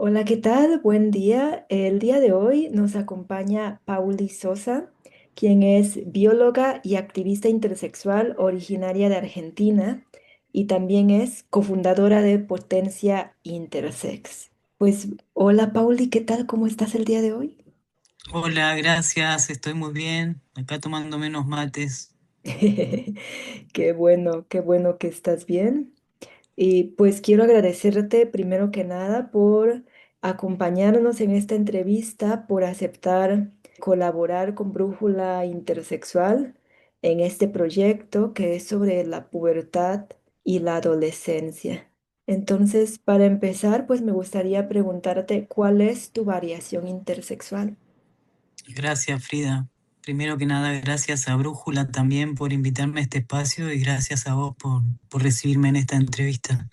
Hola, ¿qué tal? Buen día. El día de hoy nos acompaña Pauli Sosa, quien es bióloga y activista intersexual originaria de Argentina y también es cofundadora de Potencia Intersex. Pues, hola Pauli, ¿qué tal? ¿Cómo estás el día de hoy? Hola, gracias, estoy muy bien. Acá tomando menos mates. Qué bueno que estás bien. Y pues quiero agradecerte primero que nada por acompañarnos en esta entrevista, por aceptar colaborar con Brújula Intersexual en este proyecto que es sobre la pubertad y la adolescencia. Entonces, para empezar, pues me gustaría preguntarte cuál es tu variación intersexual. Gracias, Frida. Primero que nada, gracias a Brújula también por invitarme a este espacio y gracias a vos por recibirme en esta entrevista.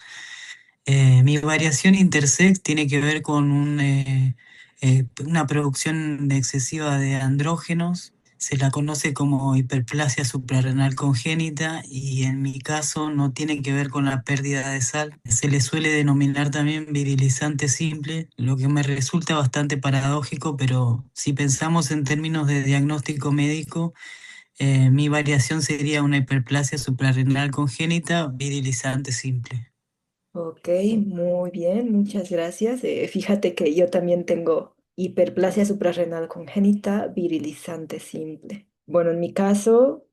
Mi variación intersex tiene que ver con una producción excesiva de andrógenos. Se la conoce como hiperplasia suprarrenal congénita y en mi caso no tiene que ver con la pérdida de sal. Se le suele denominar también virilizante simple, lo que me resulta bastante paradójico, pero si pensamos en términos de diagnóstico médico, mi variación sería una hiperplasia suprarrenal congénita virilizante simple. Ok, muy bien, muchas gracias. Fíjate que yo también tengo hiperplasia suprarrenal congénita virilizante simple. Bueno, en mi caso,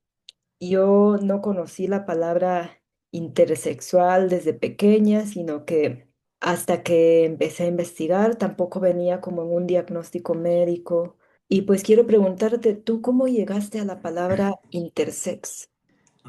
yo no conocí la palabra intersexual desde pequeña, sino que hasta que empecé a investigar, tampoco venía como en un diagnóstico médico. Y pues quiero preguntarte, ¿tú cómo llegaste a la palabra intersex?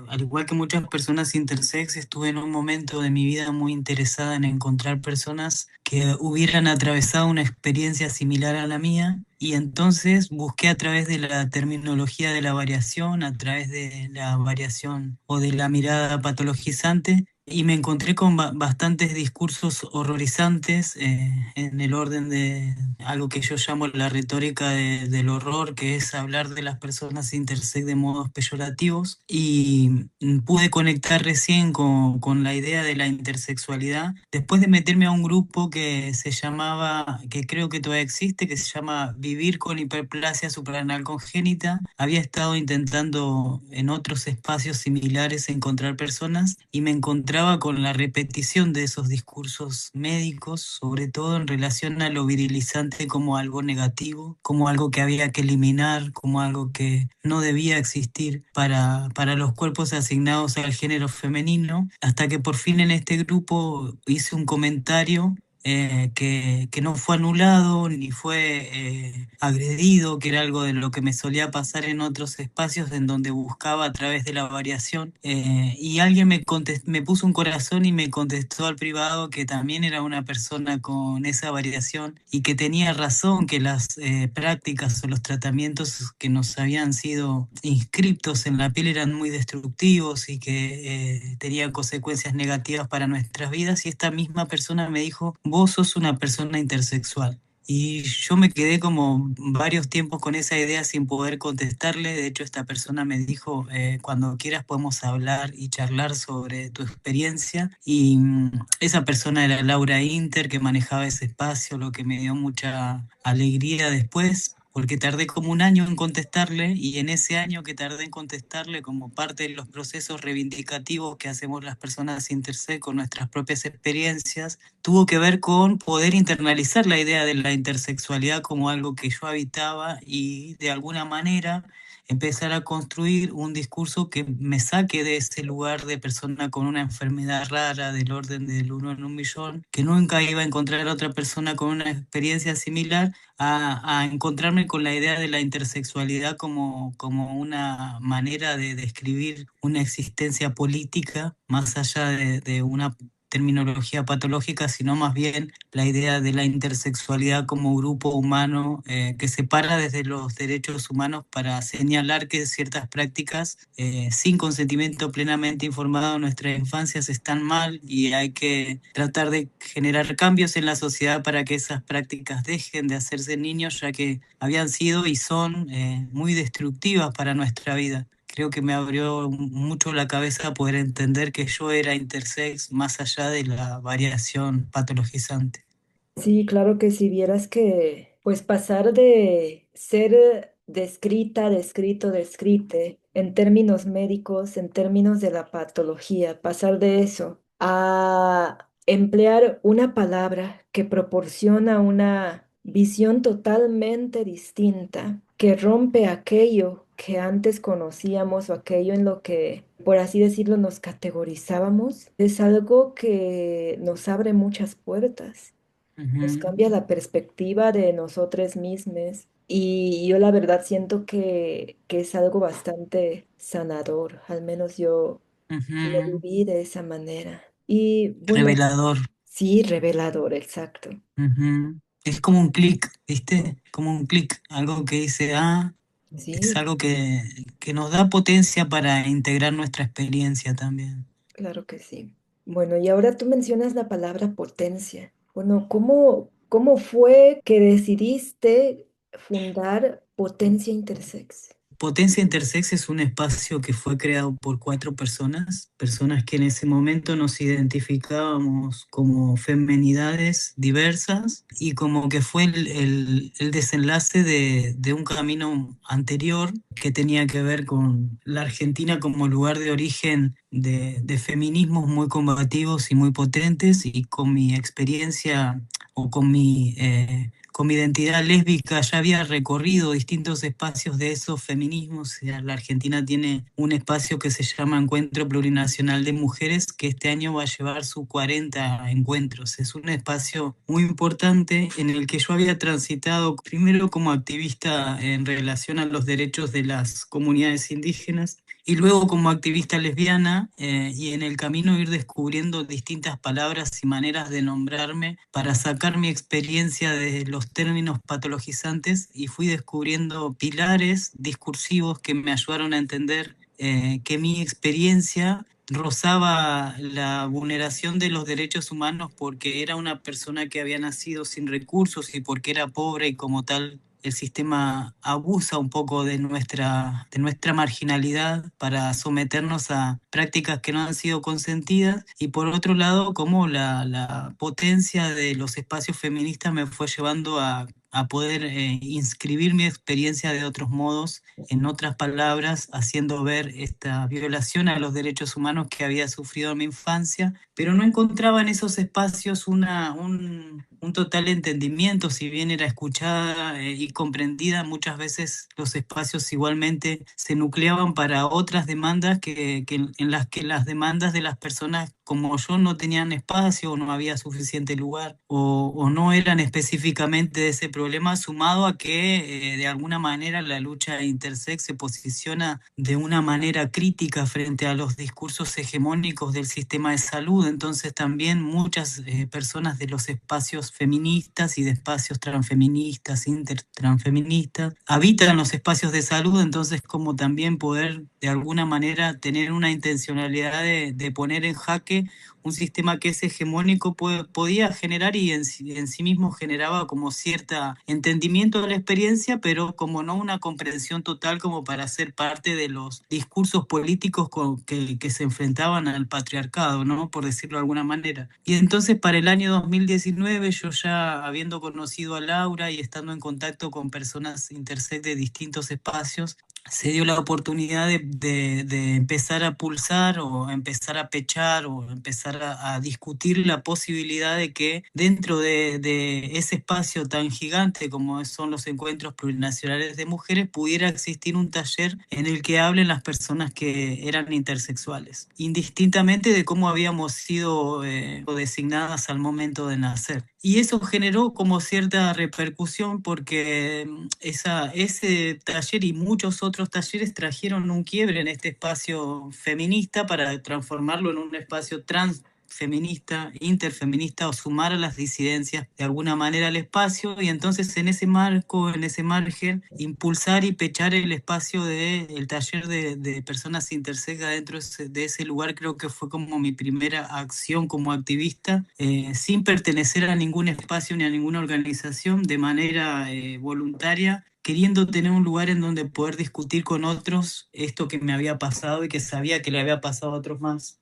Al igual que muchas personas intersex, estuve en un momento de mi vida muy interesada en encontrar personas que hubieran atravesado una experiencia similar a la mía y entonces busqué a través de la terminología de la variación, a través de la variación o de la mirada patologizante y me encontré con bastantes discursos horrorizantes en el orden de algo que yo llamo la retórica del horror, que es hablar de las personas intersex de modos peyorativos. Y pude conectar recién con la idea de la intersexualidad después de meterme a un grupo que se llamaba, que creo que todavía existe, que se llama Vivir con Hiperplasia Suprarrenal Congénita. Había estado intentando en otros espacios similares encontrar personas y me encontraba con la repetición de esos discursos médicos, sobre todo en relación a lo virilizante como algo negativo, como algo que había que eliminar, como algo que no debía existir para los cuerpos asignados al género femenino, hasta que por fin en este grupo hice un comentario que no fue anulado ni fue agredido, que era algo de lo que me solía pasar en otros espacios en donde buscaba a través de la variación. Y alguien me puso un corazón y me contestó al privado que también era una persona con esa variación y que tenía razón, que las prácticas o los tratamientos que nos habían sido inscriptos en la piel eran muy destructivos y que tenían consecuencias negativas para nuestras vidas. Y esta misma persona me dijo, vos sos una persona intersexual. Y yo me quedé como varios tiempos con esa idea sin poder contestarle. De hecho, esta persona me dijo, cuando quieras podemos hablar y charlar sobre tu experiencia. Y esa persona era Laura Inter, que manejaba ese espacio, lo que me dio mucha alegría después, porque tardé como un año en contestarle y en ese año que tardé en contestarle, como parte de los procesos reivindicativos que hacemos las personas intersex con nuestras propias experiencias, tuvo que ver con poder internalizar la idea de la intersexualidad como algo que yo habitaba y de alguna manera empezar a construir un discurso que me saque de ese lugar de persona con una enfermedad rara del orden del uno en un millón, que nunca iba a encontrar a otra persona con una experiencia similar, a encontrarme con la idea de la intersexualidad como una manera de describir una existencia política más allá de una terminología patológica, sino más bien la idea de la intersexualidad como grupo humano que se para desde los derechos humanos para señalar que ciertas prácticas sin consentimiento plenamente informado en nuestras infancias están mal y hay que tratar de generar cambios en la sociedad para que esas prácticas dejen de hacerse en niños, ya que habían sido y son muy destructivas para nuestra vida. Creo que me abrió mucho la cabeza poder entender que yo era intersex más allá de la variación patologizante. Sí, claro que si vieras que, pues pasar de ser descrita, descrito, descrite, en términos médicos, en términos de la patología, pasar de eso a emplear una palabra que proporciona una visión totalmente distinta, que rompe aquello que antes conocíamos o aquello en lo que, por así decirlo, nos categorizábamos, es algo que nos abre muchas puertas, nos Ujú, cambia la perspectiva de nosotros mismos y yo la verdad siento que es algo bastante sanador, al menos yo lo ujú. viví de esa manera. Y bueno, Revelador. sí, revelador, exacto. Ujú. Es como un clic, ¿viste? Como un clic, algo que dice, ah, es Sí, algo que nos da potencia para integrar nuestra experiencia también. claro que sí. Bueno, y ahora tú mencionas la palabra potencia. Bueno, ¿cómo fue que decidiste fundar Potencia Intersex? Potencia Intersex es un espacio que fue creado por 4 personas, personas que en ese momento nos identificábamos como femenidades diversas y como que fue el desenlace de un camino anterior que tenía que ver con la Argentina como lugar de origen de feminismos muy combativos y muy potentes y con mi experiencia o con mi identidad lésbica ya había recorrido distintos espacios de esos feminismos. O sea, la Argentina tiene un espacio que se llama Encuentro Plurinacional de Mujeres, que este año va a llevar sus 40 encuentros. Es un espacio muy importante en el que yo había transitado primero como activista en relación a los derechos de las comunidades indígenas y luego como activista lesbiana, y en el camino ir descubriendo distintas palabras y maneras de nombrarme para sacar mi experiencia de los términos patologizantes y fui descubriendo pilares discursivos que me ayudaron a entender que mi experiencia rozaba la vulneración de los derechos humanos porque era una persona que había nacido sin recursos y porque era pobre y como tal el sistema abusa un poco de nuestra marginalidad para someternos a prácticas que no han sido consentidas y por otro lado, como la potencia de los espacios feministas me fue llevando a poder inscribir mi experiencia de otros modos, en otras palabras, haciendo ver esta violación a los derechos humanos que había sufrido en mi infancia, pero no encontraba en esos espacios un total entendimiento, si bien era escuchada y comprendida, muchas veces los espacios igualmente se nucleaban para otras demandas en las que las demandas de las personas como yo no tenían espacio o no había suficiente lugar o no eran específicamente de ese problema, sumado a que de alguna manera la lucha intersex se posiciona de una manera crítica frente a los discursos hegemónicos del sistema de salud. Entonces también muchas personas de los espacios feministas y de espacios transfeministas, intertransfeministas, habitan los espacios de salud, entonces como también poder de alguna manera tener una intencionalidad de poner en jaque un sistema que es hegemónico podía generar y en sí mismo generaba como cierta entendimiento de la experiencia, pero como no una comprensión total como para ser parte de los discursos políticos que se enfrentaban al patriarcado, ¿no? Por decirlo de alguna manera. Y entonces para el año 2019, yo ya habiendo conocido a Laura y estando en contacto con personas intersex de distintos espacios, se dio la oportunidad de empezar a pulsar o empezar a pechar o empezar a discutir la posibilidad de que dentro de ese espacio tan gigante como son los encuentros plurinacionales de mujeres pudiera existir un taller en el que hablen las personas que eran intersexuales, indistintamente de cómo habíamos sido designadas al momento de nacer. Y eso generó como cierta repercusión porque ese taller y muchos otros talleres trajeron un quiebre en este espacio feminista para transformarlo en un espacio transfeminista, interfeminista o sumar a las disidencias de alguna manera al espacio y entonces en ese marco, en ese margen, impulsar y pechar el espacio del taller de personas intersex dentro de ese lugar creo que fue como mi primera acción como activista, sin pertenecer a ningún espacio ni a ninguna organización, de manera voluntaria, queriendo tener un lugar en donde poder discutir con otros esto que me había pasado y que sabía que le había pasado a otros más.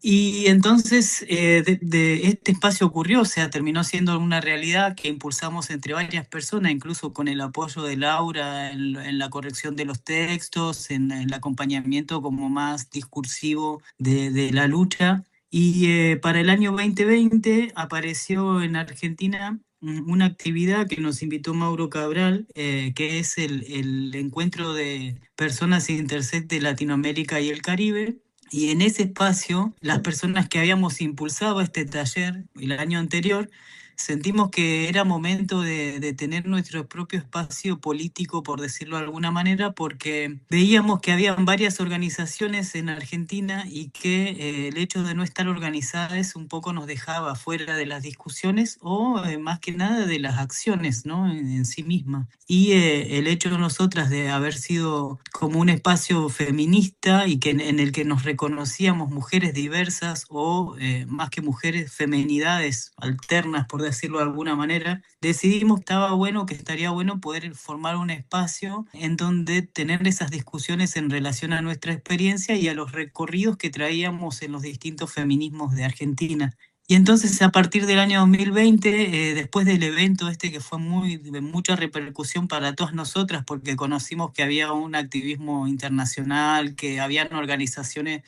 Y entonces de este espacio ocurrió, o sea, terminó siendo una realidad que impulsamos entre varias personas, incluso con el apoyo de Laura en la corrección de los textos, en el acompañamiento como más discursivo de la lucha. Y para el año 2020 apareció en Argentina una actividad que nos invitó Mauro Cabral, que es el encuentro de personas intersex de Latinoamérica y el Caribe. Y en ese espacio, las personas que habíamos impulsado este taller el año anterior, sentimos que era momento de tener nuestro propio espacio político, por decirlo de alguna manera, porque veíamos que habían varias organizaciones en Argentina y que el hecho de no estar organizadas un poco nos dejaba fuera de las discusiones o más que nada de las acciones, ¿no? En sí misma. Y el hecho de nosotras de haber sido como un espacio feminista y que en el que nos reconocíamos mujeres diversas o más que mujeres, femenidades alternas, por decirlo de alguna manera, decidimos que estaba bueno, que estaría bueno poder formar un espacio en donde tener esas discusiones en relación a nuestra experiencia y a los recorridos que traíamos en los distintos feminismos de Argentina. Y entonces a partir del año 2020, después del evento este que fue de mucha repercusión para todas nosotras, porque conocimos que había un activismo internacional, que habían organizaciones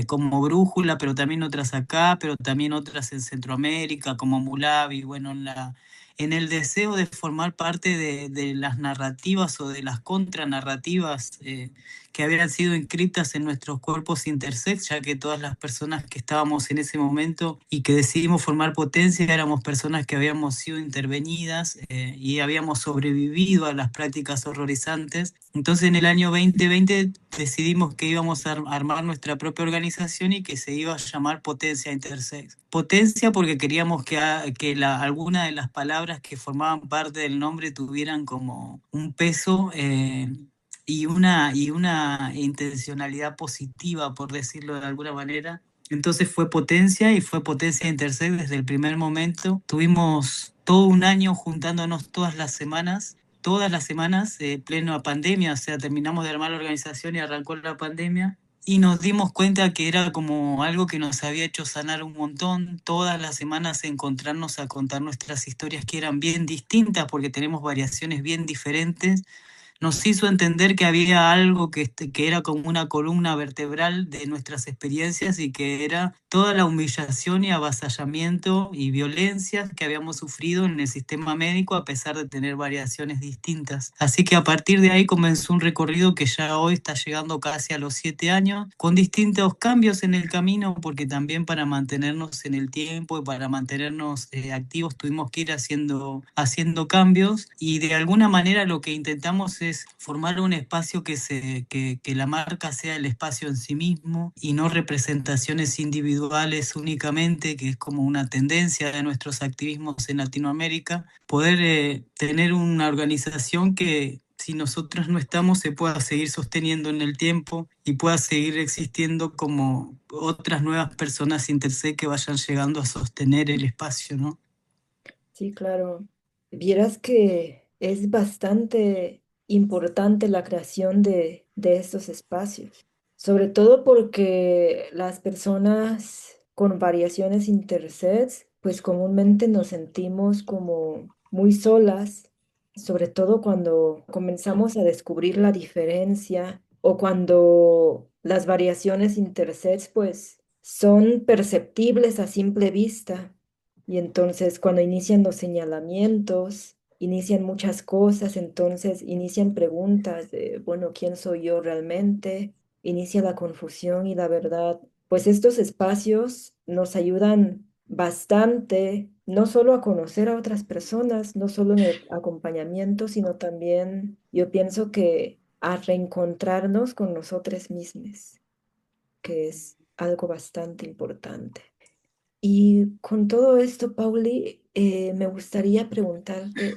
como Brújula, pero también otras acá, pero también otras en Centroamérica, como Mulavi, bueno, en el deseo de formar parte de las narrativas o de las contranarrativas que habían sido inscritas en nuestros cuerpos intersex, ya que todas las personas que estábamos en ese momento y que decidimos formar Potencia éramos personas que habíamos sido intervenidas y habíamos sobrevivido a las prácticas horrorizantes. Entonces en el año 2020 decidimos que íbamos a armar nuestra propia organización y que se iba a llamar Potencia Intersex. Potencia porque queríamos que alguna de las palabras que formaban parte del nombre tuvieran como un peso y una intencionalidad positiva, por decirlo de alguna manera. Entonces fue Potencia y fue Potencia Intersect desde el primer momento. Tuvimos todo un año juntándonos todas las semanas, pleno a pandemia, o sea, terminamos de armar la organización y arrancó la pandemia. Y nos dimos cuenta que era como algo que nos había hecho sanar un montón, todas las semanas encontrarnos a contar nuestras historias que eran bien distintas porque tenemos variaciones bien diferentes, nos hizo entender que había algo que era como una columna vertebral de nuestras experiencias y que era toda la humillación y avasallamiento y violencias que habíamos sufrido en el sistema médico a pesar de tener variaciones distintas. Así que a partir de ahí comenzó un recorrido que ya hoy está llegando casi a los 7 años, con distintos cambios en el camino, porque también para mantenernos en el tiempo y para mantenernos activos tuvimos que ir haciendo cambios y de alguna manera lo que intentamos es formar un espacio que la marca sea el espacio en sí mismo y no representaciones individuales únicamente, que es como una tendencia de nuestros activismos en Latinoamérica, poder tener una organización que si nosotros no estamos se pueda seguir sosteniendo en el tiempo y pueda seguir existiendo como otras nuevas personas intersex que vayan llegando a sostener el espacio, ¿no? Sí, claro. Vieras que es bastante importante la creación de estos espacios, sobre todo porque las personas con variaciones intersex, pues comúnmente nos sentimos como muy solas, sobre todo cuando comenzamos a descubrir la diferencia o cuando las variaciones intersex, pues son perceptibles a simple vista. Y entonces cuando inician los señalamientos, inician muchas cosas, entonces inician preguntas de, bueno, ¿quién soy yo realmente? Inicia la confusión y la verdad. Pues estos espacios nos ayudan bastante, no solo a conocer a otras personas, no solo en el acompañamiento, sino también yo pienso que a reencontrarnos con nosotros mismos, que es algo bastante importante. Y con todo esto, Pauli, me gustaría preguntarte,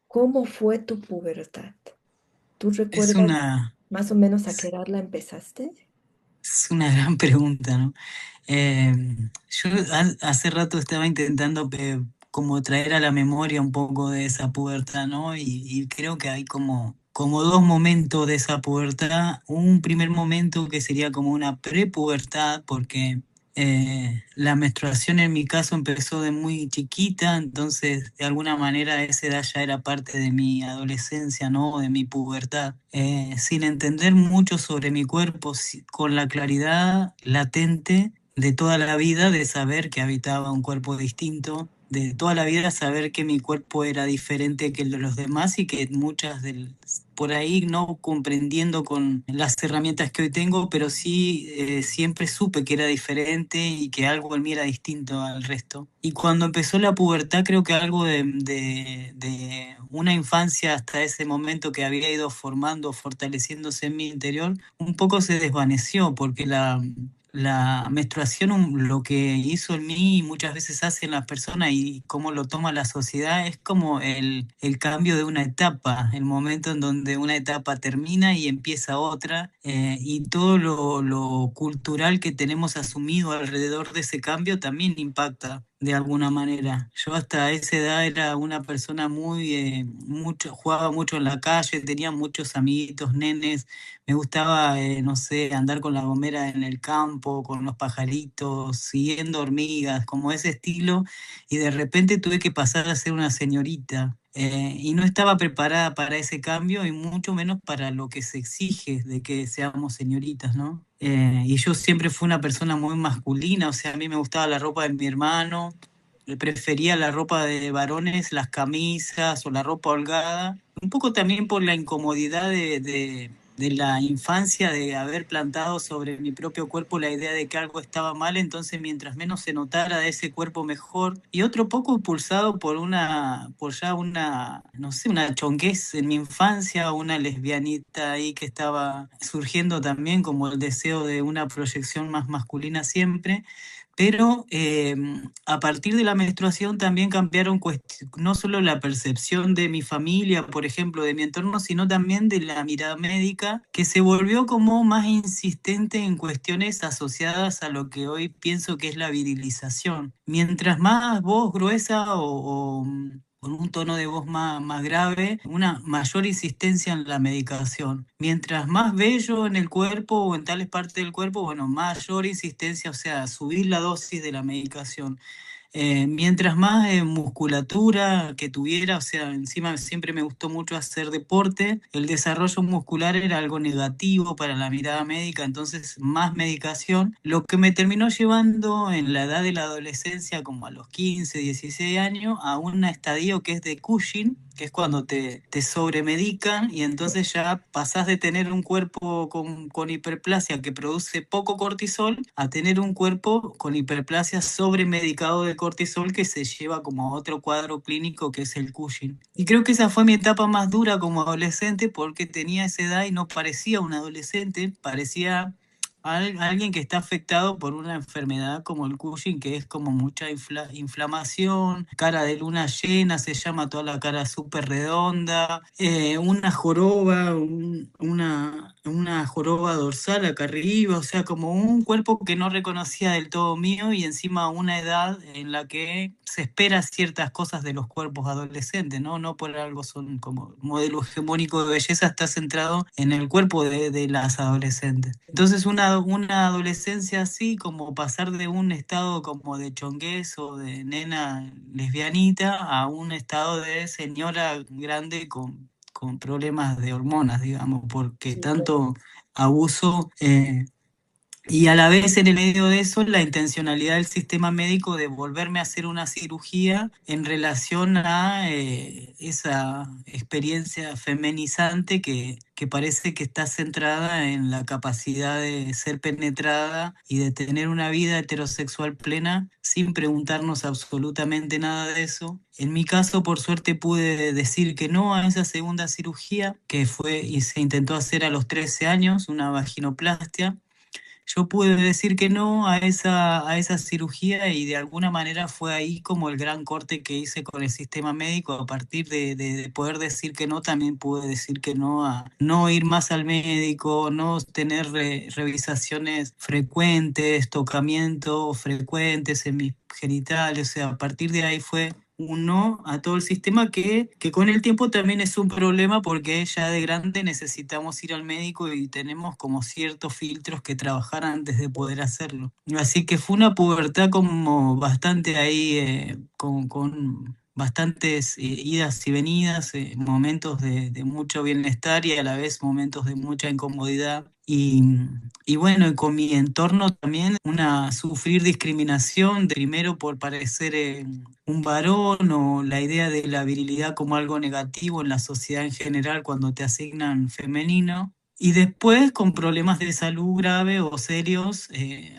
¿cómo fue tu pubertad? ¿Tú Es recuerdas una, más o menos a qué edad la empezaste? es una gran pregunta, ¿no? Eh, yo hace rato estaba intentando como traer a la memoria un poco de esa pubertad, ¿no? Y creo que hay como dos momentos de esa pubertad. Un primer momento que sería como una prepubertad, porque La menstruación en mi caso empezó de muy chiquita, entonces de alguna manera a esa edad ya era parte de mi adolescencia, ¿no? De mi pubertad. Sin entender mucho sobre mi cuerpo, con la claridad latente de toda la vida de saber que habitaba un cuerpo distinto, de toda la vida saber que mi cuerpo era diferente que el de los demás y que muchas del por ahí no comprendiendo con las herramientas que hoy tengo, pero sí siempre supe que era diferente y que algo en mí era distinto al resto. Y cuando empezó la pubertad, creo que algo de una infancia hasta ese momento que había ido formando, fortaleciéndose en mi interior, un poco se desvaneció porque la menstruación lo que hizo en mí y muchas veces hace en las personas y cómo lo toma la sociedad es como el cambio de una etapa, el momento en donde una etapa termina y empieza otra, y todo lo cultural que tenemos asumido alrededor de ese cambio también impacta de alguna manera. Yo hasta esa edad era una persona mucho, jugaba mucho en la calle, tenía muchos amiguitos, nenes, me gustaba, no sé, andar con la gomera en el campo, con los pajaritos, siguiendo hormigas, como ese estilo, y de repente tuve que pasar a ser una señorita. Y no estaba preparada para ese cambio y mucho menos para lo que se exige de que seamos señoritas, ¿no? Y yo siempre fui una persona muy masculina, o sea, a mí me gustaba la ropa de mi hermano, prefería la ropa de varones, las camisas o la ropa holgada, un poco también por la incomodidad de la infancia, de haber plantado sobre mi propio cuerpo la idea de que algo estaba mal, entonces mientras menos se notara de ese cuerpo mejor, y otro poco impulsado por ya una, no sé, una chonguez en mi infancia, una lesbianita ahí que estaba surgiendo también como el deseo de una proyección más masculina siempre. Pero a partir de la menstruación también cambiaron no solo la percepción de mi familia, por ejemplo, de mi entorno, sino también de la mirada médica, que se volvió como más insistente en cuestiones asociadas a lo que hoy pienso que es la virilización. Mientras más voz gruesa o con un tono de voz más grave, una mayor insistencia en la medicación. Mientras más vello en el cuerpo o en tales partes del cuerpo, bueno, mayor insistencia, o sea, subir la dosis de la medicación. Mientras más musculatura que tuviera, o sea, encima siempre me gustó mucho hacer deporte, el desarrollo muscular era algo negativo para la mirada médica, entonces más medicación, lo que me terminó llevando en la edad de la adolescencia, como a los 15 16 años, a un estadio que es de Cushing, que es cuando te sobremedican y entonces ya pasás de tener un cuerpo con hiperplasia que produce poco cortisol a tener un cuerpo con hiperplasia sobremedicado de cortisol que se lleva como a otro cuadro clínico que es el Cushing. Y creo que esa fue mi etapa más dura como adolescente porque tenía esa edad y no parecía un adolescente, parecía alguien que está afectado por una enfermedad como el Cushing, que es como mucha inflamación, cara de luna llena, se llama toda la cara súper redonda, una joroba, una joroba dorsal acá arriba, o sea, como un cuerpo que no reconocía del todo mío y encima una edad en la que se espera ciertas cosas de los cuerpos adolescentes, ¿no? No por algo son como modelo hegemónico de belleza, está centrado en el cuerpo de las adolescentes. Entonces una adolescencia así, como pasar de un estado como de chonguez o de nena lesbianita a un estado de señora grande con problemas de hormonas, digamos, porque Súper. tanto abuso y a la vez en el medio de eso la intencionalidad del sistema médico de volverme a hacer una cirugía en relación a esa experiencia feminizante que parece que está centrada en la capacidad de ser penetrada y de tener una vida heterosexual plena sin preguntarnos absolutamente nada de eso. En mi caso, por suerte, pude decir que no a esa segunda cirugía, que fue y se intentó hacer a los 13 años, una vaginoplastia. Yo pude decir que no a esa cirugía y de alguna manera fue ahí como el gran corte que hice con el sistema médico. A partir de poder decir que no, también pude decir que no a no ir más al médico, no tener revisaciones frecuentes, tocamientos frecuentes en mis genitales. O sea, a partir de ahí fue un no a todo el sistema que con el tiempo también es un problema porque ya de grande necesitamos ir al médico y tenemos como ciertos filtros que trabajar antes de poder hacerlo. Así que fue una pubertad como bastante ahí, con bastantes idas y venidas, momentos de mucho bienestar y a la vez momentos de mucha incomodidad. Y bueno, y con mi entorno también, sufrir discriminación, primero por parecer un varón o la idea de la virilidad como algo negativo en la sociedad en general cuando te asignan femenino. Y después con problemas de salud grave o serios,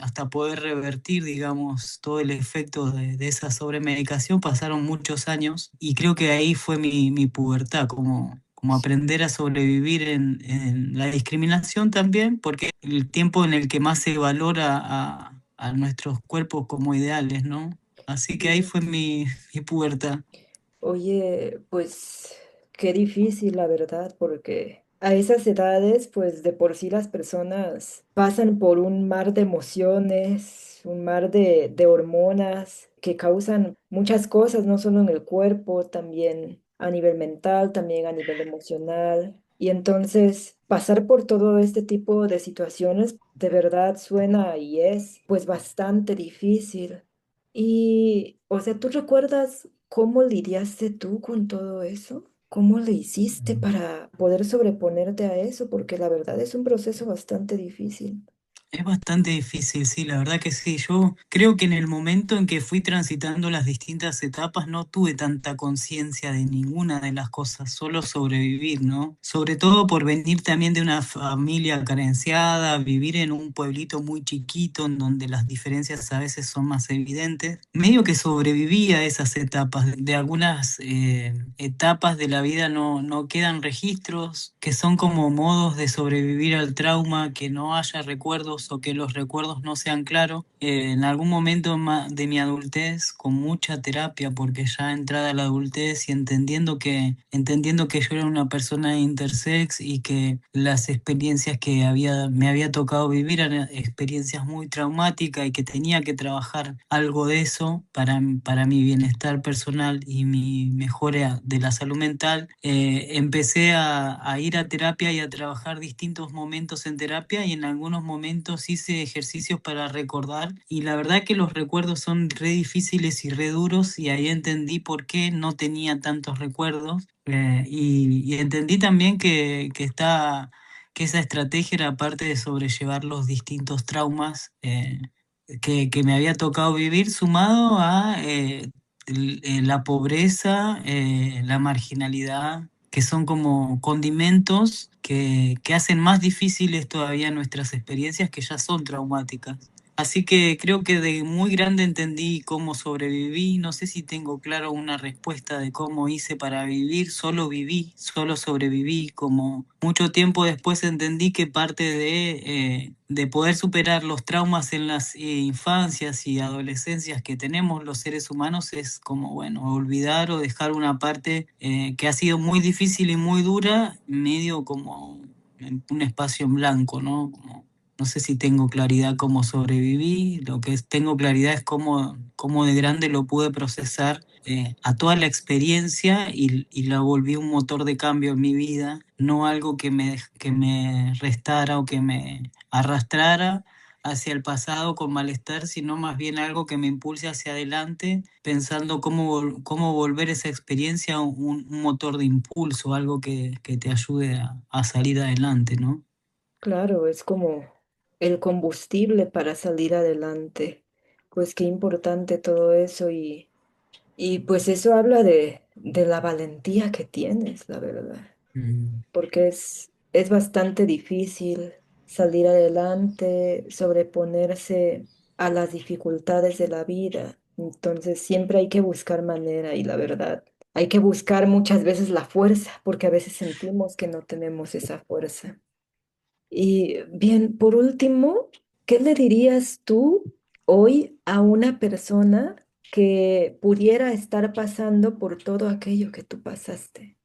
hasta poder revertir, digamos, todo el efecto de esa sobremedicación, pasaron muchos años y creo que ahí fue mi pubertad, como aprender a sobrevivir en la discriminación también, porque el tiempo en el que más se valora a nuestros cuerpos como ideales, ¿no? Así que ahí Sí. fue mi pubertad. Oye, pues qué difícil, la verdad, porque a esas edades, pues de por sí las personas pasan por un mar de emociones, un mar de hormonas que causan muchas cosas, no solo en el cuerpo, también a nivel mental, también a nivel emocional. Y entonces pasar por todo este tipo de situaciones de verdad suena y es pues bastante difícil. Y, o sea, ¿tú recuerdas cómo lidiaste tú con todo eso? ¿Cómo le hiciste para poder sobreponerte a eso? Porque la verdad es un proceso bastante difícil. Es bastante difícil, sí, la verdad que sí. Yo creo que en el momento en que fui transitando las distintas etapas no tuve tanta conciencia de ninguna de las cosas, solo sobrevivir, ¿no? Sobre todo por venir también de una familia carenciada, vivir en un pueblito muy chiquito en donde las diferencias a veces son más evidentes. Medio que sobreviví a esas etapas. De algunas etapas de la vida no quedan registros, que son como modos de sobrevivir al trauma, que no haya recuerdos o que los recuerdos no sean claros. En algún momento de mi adultez, con mucha terapia, porque ya entrada a la adultez y entendiendo que yo era una persona intersex y que las experiencias que me había tocado vivir eran experiencias muy traumáticas y que tenía que trabajar algo de eso para mi bienestar personal y mi mejora de la salud mental, empecé a ir a terapia y a trabajar distintos momentos en terapia y en algunos momentos hice ejercicios para recordar y la verdad que los recuerdos son re difíciles y re duros y ahí entendí por qué no tenía tantos recuerdos, y entendí también que esa estrategia era parte de sobrellevar los distintos traumas, que me había tocado vivir, sumado a la pobreza, la marginalidad, que son como condimentos que hacen más difíciles todavía nuestras experiencias que ya son traumáticas. Así que creo que de muy grande entendí cómo sobreviví. No sé si tengo claro una respuesta de cómo hice para vivir. Solo viví, solo sobreviví. Como mucho tiempo después entendí que parte de poder superar los traumas en las infancias y adolescencias que tenemos los seres humanos es como, bueno, olvidar o dejar una parte que ha sido muy difícil y muy dura, medio como en un espacio en blanco, ¿no? No sé si tengo claridad cómo sobreviví, lo que tengo claridad es cómo de grande lo pude procesar, a toda la experiencia y la volví un motor de cambio en mi vida, no algo que me restara o que me arrastrara hacia el pasado con malestar, sino más bien algo que me impulse hacia adelante, pensando cómo volver esa experiencia un motor de impulso, algo que te ayude a salir adelante, ¿no? Claro, es como el combustible para salir adelante. Pues qué importante todo eso y pues eso habla de la valentía que tienes, la verdad. Mm. Porque es bastante difícil salir adelante, sobreponerse a las dificultades de la vida. Entonces siempre hay que buscar manera y la verdad, hay que buscar muchas veces la fuerza, porque a veces sentimos que no tenemos esa fuerza. Y bien, por último, ¿qué le dirías tú hoy a una persona que pudiera estar pasando por todo aquello que tú pasaste?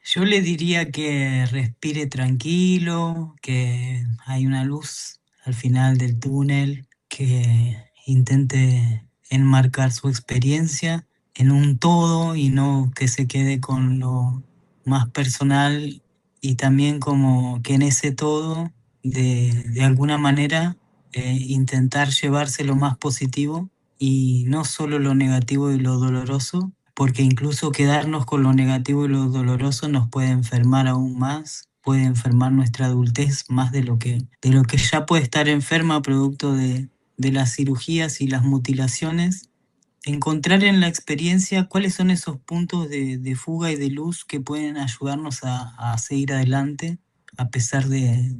Yo le diría que respire tranquilo, que hay una luz al final del túnel, que intente enmarcar su experiencia, en un todo y no que se quede con lo más personal y también como que en ese todo, de alguna manera, intentar llevarse lo más positivo y no solo lo negativo y lo doloroso, porque incluso quedarnos con lo negativo y lo doloroso nos puede enfermar aún más, puede enfermar nuestra adultez más de lo que ya puede estar enferma producto de las cirugías y las mutilaciones. Encontrar en la experiencia cuáles son esos puntos de fuga y de luz que pueden ayudarnos a seguir adelante a pesar de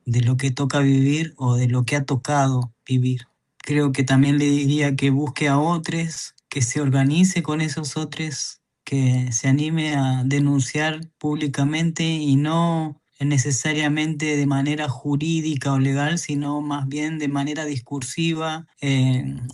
lo que toca vivir o de lo que ha tocado vivir. Creo que también le diría que busque a otros, que se organice con esos otros, que se anime a denunciar públicamente y no necesariamente de manera jurídica o legal, sino más bien de manera discursiva,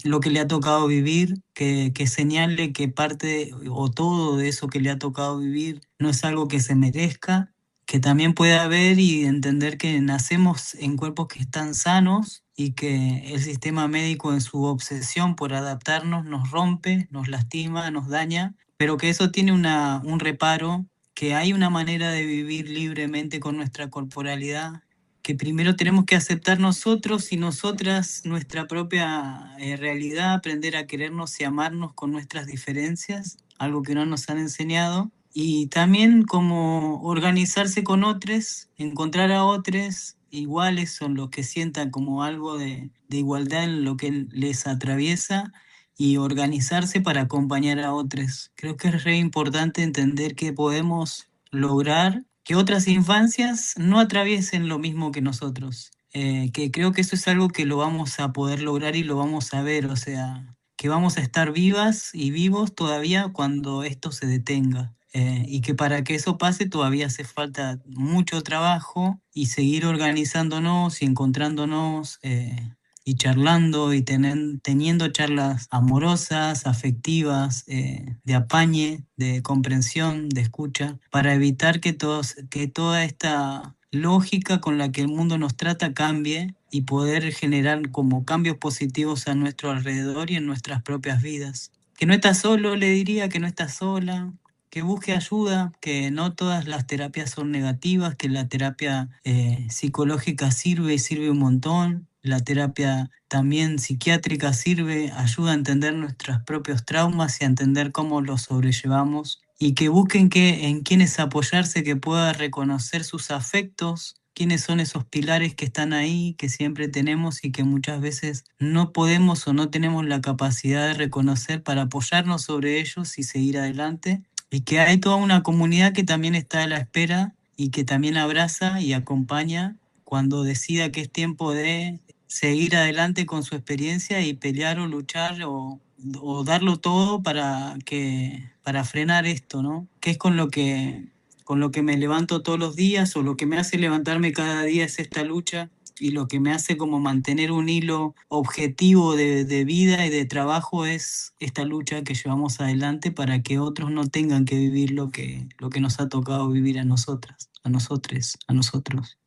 lo que le ha tocado vivir, que señale que parte o todo de eso que le ha tocado vivir no es algo que se merezca, que también puede haber y entender que nacemos en cuerpos que están sanos y que el sistema médico en su obsesión por adaptarnos nos rompe, nos lastima, nos daña, pero que eso tiene un reparo, que hay una manera de vivir libremente con nuestra corporalidad, que primero tenemos que aceptar nosotros y nosotras nuestra propia realidad, aprender a querernos y amarnos con nuestras diferencias, algo que no nos han enseñado, y también como organizarse con otros, encontrar a otros iguales o los que sientan como algo de igualdad en lo que les atraviesa y organizarse para acompañar a otros. Creo que es re importante entender que podemos lograr que otras infancias no atraviesen lo mismo que nosotros. Que creo que eso es algo que lo vamos a poder lograr y lo vamos a ver, o sea, que vamos a estar vivas y vivos todavía cuando esto se detenga. Y que para que eso pase todavía hace falta mucho trabajo y seguir organizándonos y encontrándonos, y charlando y teniendo charlas amorosas, afectivas, de apañe, de comprensión, de escucha, para evitar que toda esta lógica con la que el mundo nos trata cambie y poder generar como cambios positivos a nuestro alrededor y en nuestras propias vidas. Que no estás solo, le diría que no estás sola, que busque ayuda, que no todas las terapias son negativas, que la terapia psicológica sirve y sirve un montón. La terapia también psiquiátrica sirve, ayuda a entender nuestros propios traumas y a entender cómo los sobrellevamos. Y que busquen en quiénes apoyarse, que pueda reconocer sus afectos, quiénes son esos pilares que están ahí, que siempre tenemos y que muchas veces no podemos o no tenemos la capacidad de reconocer para apoyarnos sobre ellos y seguir adelante. Y que hay toda una comunidad que también está a la espera y que también abraza y acompaña cuando decida que es tiempo de seguir adelante con su experiencia y pelear o luchar o darlo todo para frenar esto, ¿no? Que es con lo que me levanto todos los días o lo que me hace levantarme cada día es esta lucha y lo que me hace como mantener un hilo objetivo de vida y de trabajo es esta lucha que llevamos adelante para que otros no tengan que vivir lo que nos ha tocado vivir a nosotras, a nosotres, a nosotros.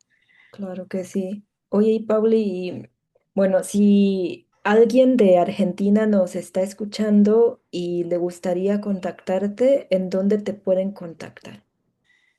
Claro que sí. Oye, y Pauli, bueno, si alguien de Argentina nos está escuchando y le gustaría contactarte, ¿en dónde te pueden contactar?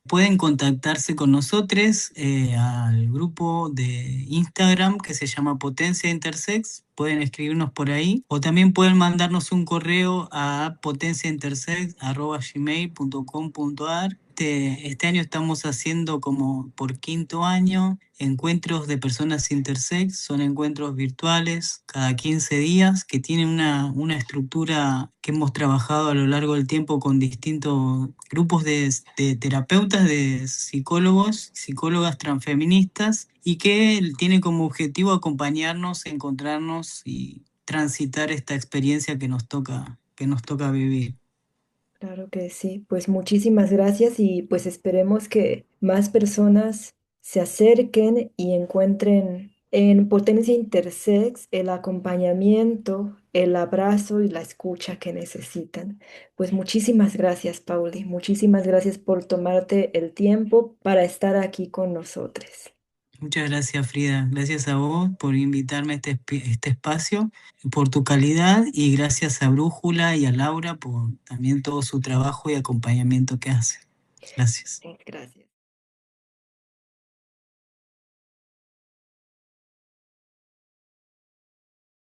Pueden contactarse con nosotros al grupo de Instagram que se llama Potencia Intersex. Pueden escribirnos por ahí o también pueden mandarnos un correo a potenciaintersex@gmail.com.ar. Este año estamos haciendo como por quinto año encuentros de personas intersex. Son encuentros virtuales cada 15 días que tienen una estructura que hemos trabajado a lo largo del tiempo con distintos grupos de terapeutas, de psicólogos, psicólogas transfeministas y que tiene como objetivo acompañarnos, encontrarnos y transitar esta experiencia que nos toca vivir. Claro que sí, pues muchísimas gracias y pues esperemos que más personas se acerquen y encuentren en Potencia Intersex el acompañamiento, el abrazo y la escucha que necesitan. Pues muchísimas gracias, Pauli, muchísimas gracias por tomarte el tiempo para estar aquí con nosotros. Muchas gracias, Frida. Gracias a vos por invitarme a este espacio, por tu calidad y gracias a Brújula y a Laura por también todo su trabajo y acompañamiento que hace. Gracias. Gracias.